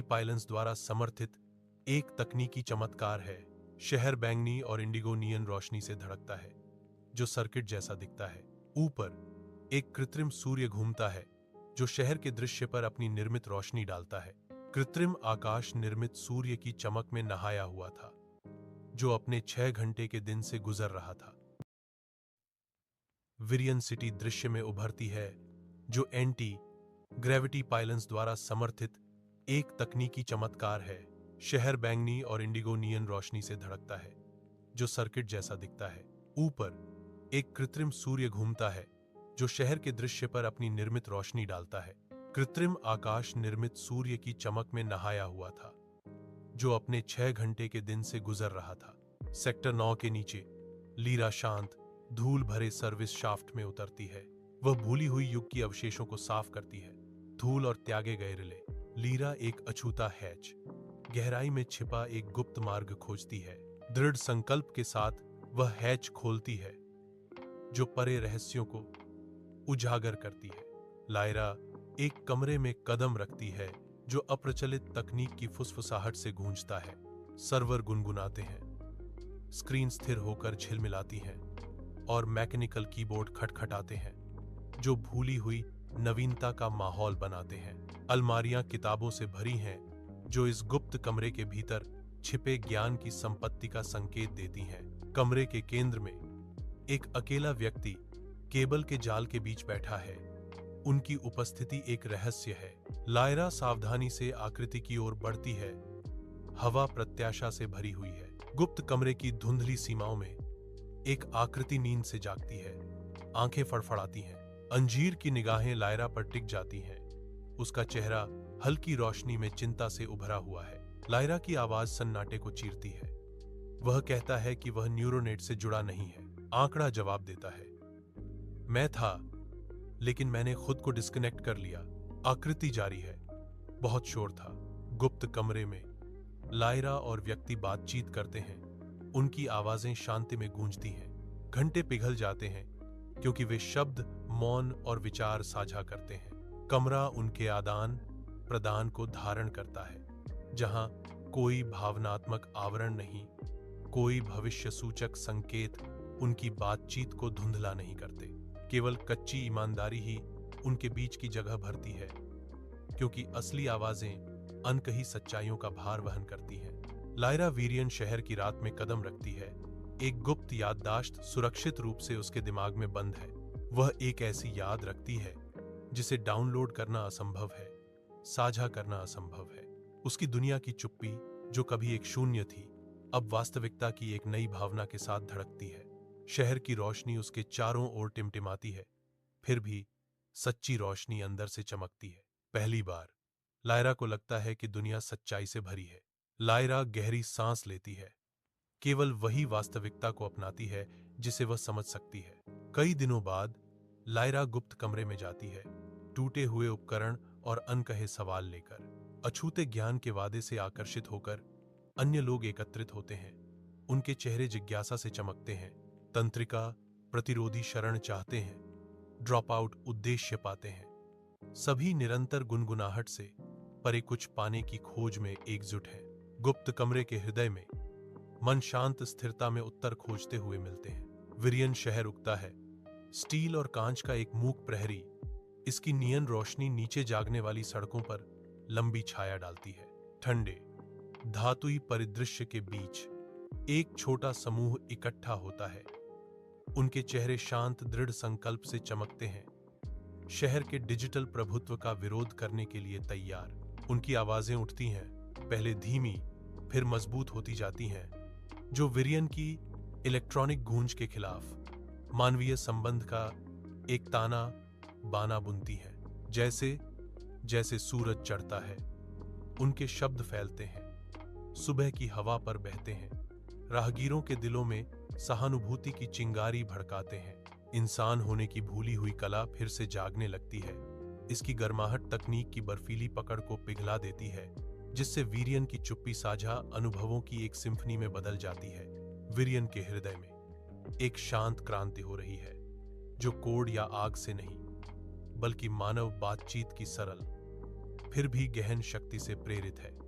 Pilots द्वारा समर्थित एक तकनीकी चमत्कार है। शहर बैंगनी और इंडिगो नियन रोशनी से धड़कता है, जो सर्किट जैसा दिखता है। ऊपर एक कृत्रिम सूर्य घूमता है, जो शहर के दृश्य पर अपनी निर्मित रोशनी डालता है। कृत्रिम आकाश निर्मित सूर्य की चमक में नहाया हुआ था, जो अपने 6 घंटे के दिन से गुजर रहा था। विरियन सिटी दृश्य में उभरती है, जो एंटी ग्रेविटी पायलट्स द्वारा समर्थित एक तकनीकी चमत्कार है। शहर बैंगनी और इंडिगो नियन रोशनी से धड़कता है, जो सर्किट जैसा दिखता है। ऊपर एक कृत्रिम सूर्य घूमता है, जो शहर के दृश्य पर अपनी निर्मित रोशनी डालता है। कृत्रिम आकाश निर्मित सूर्य की चमक में नहाया हुआ था, जो अपने 6 घंटे के दिन से गुजर रहा था। सेक्टर 9 के नीचे लीरा शांत धूल भरे सर्विस शाफ्ट में उतरती है। वह भूली हुई युग की अवशेषों को साफ करती है, धूल और त्यागे गए रिले। लीरा एक अछूता हैच, गहराई में छिपा एक गुप्त मार्ग खोजती है। दृढ़ संकल्प के साथ वह हैच खोलती है, जो परे रहस्यों को उजागर करती है। लायरा एक कमरे में कदम रखती है, जो अप्रचलित तकनीक की फुसफुसाहट से गूंजता है। सर्वर गुनगुनाते हैं, स्क्रीन स्थिर होकर झिलमिलाती हैं और मैकेनिकल कीबोर्ड खटखटाते हैं, जो भूली हुई नवीनता का माहौल बनाते हैं। अलमारियां किताबों से भरी हैं, जो इस गुप्त कमरे के भीतर छिपे ज्ञान की संपत्ति का संकेत देती हैं। कमरे के केंद्र में एक अकेला व्यक्ति केबल के जाल के बीच बैठा है। उनकी उपस्थिति एक रहस्य है। लायरा सावधानी से आकृति की ओर बढ़ती है। हवा प्रत्याशा से भरी हुई है। गुप्त कमरे की धुंधली सीमाओं में एक आकृति नींद से जागती है। आंखें फड़फड़ाती हैं। अंजीर की निगाहें लायरा पर टिक जाती हैं। उसका चेहरा हल्की रोशनी में चिंता से उभरा हुआ है। लायरा की आवाज सन्नाटे को चीरती है। वह कहता है कि वह न्यूरोनेट से जुड़ा नहीं है। आंकड़ा जवाब देता है, मैं था, लेकिन मैंने खुद को डिस्कनेक्ट कर लिया। आकृति जारी है, बहुत शोर था। गुप्त कमरे में लायरा और व्यक्ति बातचीत करते हैं। उनकी आवाजें शांति में गूंजती हैं। घंटे पिघल जाते हैं, क्योंकि वे शब्द, मौन और विचार साझा करते हैं। कमरा उनके आदान प्रदान को धारण करता है, जहां कोई भावनात्मक आवरण नहीं, कोई भविष्य सूचक संकेत उनकी बातचीत को धुंधला नहीं करते। केवल कच्ची ईमानदारी ही उनके बीच की जगह भरती है, क्योंकि असली आवाजें अनकही सच्चाइयों का भार वहन करती हैं। लायरा वीरियन शहर की रात में कदम रखती है। एक गुप्त याददाश्त सुरक्षित रूप से उसके दिमाग में बंद है। वह एक ऐसी याद रखती है जिसे डाउनलोड करना असंभव है, साझा करना असंभव है। उसकी दुनिया की चुप्पी, जो कभी एक शून्य थी, अब वास्तविकता की एक नई भावना के साथ धड़कती है। शहर की रोशनी उसके चारों ओर टिमटिमाती है, फिर भी सच्ची रोशनी अंदर से चमकती है। पहली बार लायरा को लगता है कि दुनिया सच्चाई से भरी है। लायरा गहरी सांस लेती है। केवल वही वास्तविकता को अपनाती है जिसे वह समझ सकती है। कई दिनों बाद लायरा गुप्त कमरे में जाती है, टूटे हुए उपकरण और अनकहे सवाल लेकर। अछूते ज्ञान के वादे से आकर्षित होकर अन्य लोग एकत्रित होते हैं। उनके चेहरे जिज्ञासा से चमकते हैं। तंत्रिका प्रतिरोधी शरण चाहते हैं, ड्रॉप आउट उद्देश्य पाते हैं। सभी निरंतर गुनगुनाहट से परे कुछ पाने की खोज में एकजुट हैं। गुप्त कमरे के हृदय में मन शांत स्थिरता में उत्तर खोजते हुए मिलते हैं। विरियन शहर उगता है, स्टील और कांच का एक मूक प्रहरी। इसकी नियन रोशनी नीचे जागने वाली सड़कों पर लंबी छाया डालती है। ठंडे धातुई परिदृश्य के बीच एक छोटा समूह इकट्ठा होता है। उनके चेहरे शांत दृढ़ संकल्प से चमकते हैं, शहर के डिजिटल प्रभुत्व का विरोध करने के लिए तैयार। उनकी आवाजें उठती हैं, पहले धीमी फिर मजबूत होती जाती हैं, जो विरियन की इलेक्ट्रॉनिक गूंज के खिलाफ मानवीय संबंध का एक ताना बाना बुनती है। जैसे जैसे सूरज चढ़ता है, उनके शब्द फैलते हैं, सुबह की हवा पर बहते हैं, राहगीरों के दिलों में सहानुभूति की चिंगारी भड़काते हैं। इंसान होने की भूली हुई कला फिर से जागने लगती है। इसकी गर्माहट तकनीक की बर्फीली पकड़ को पिघला देती है, जिससे वीरियन की चुप्पी साझा अनुभवों की एक सिम्फनी में बदल जाती है। विरियन के हृदय में एक शांत क्रांति हो रही है, जो कोड या आग से नहीं, बल्कि मानव बातचीत की सरल फिर भी गहन शक्ति से प्रेरित है।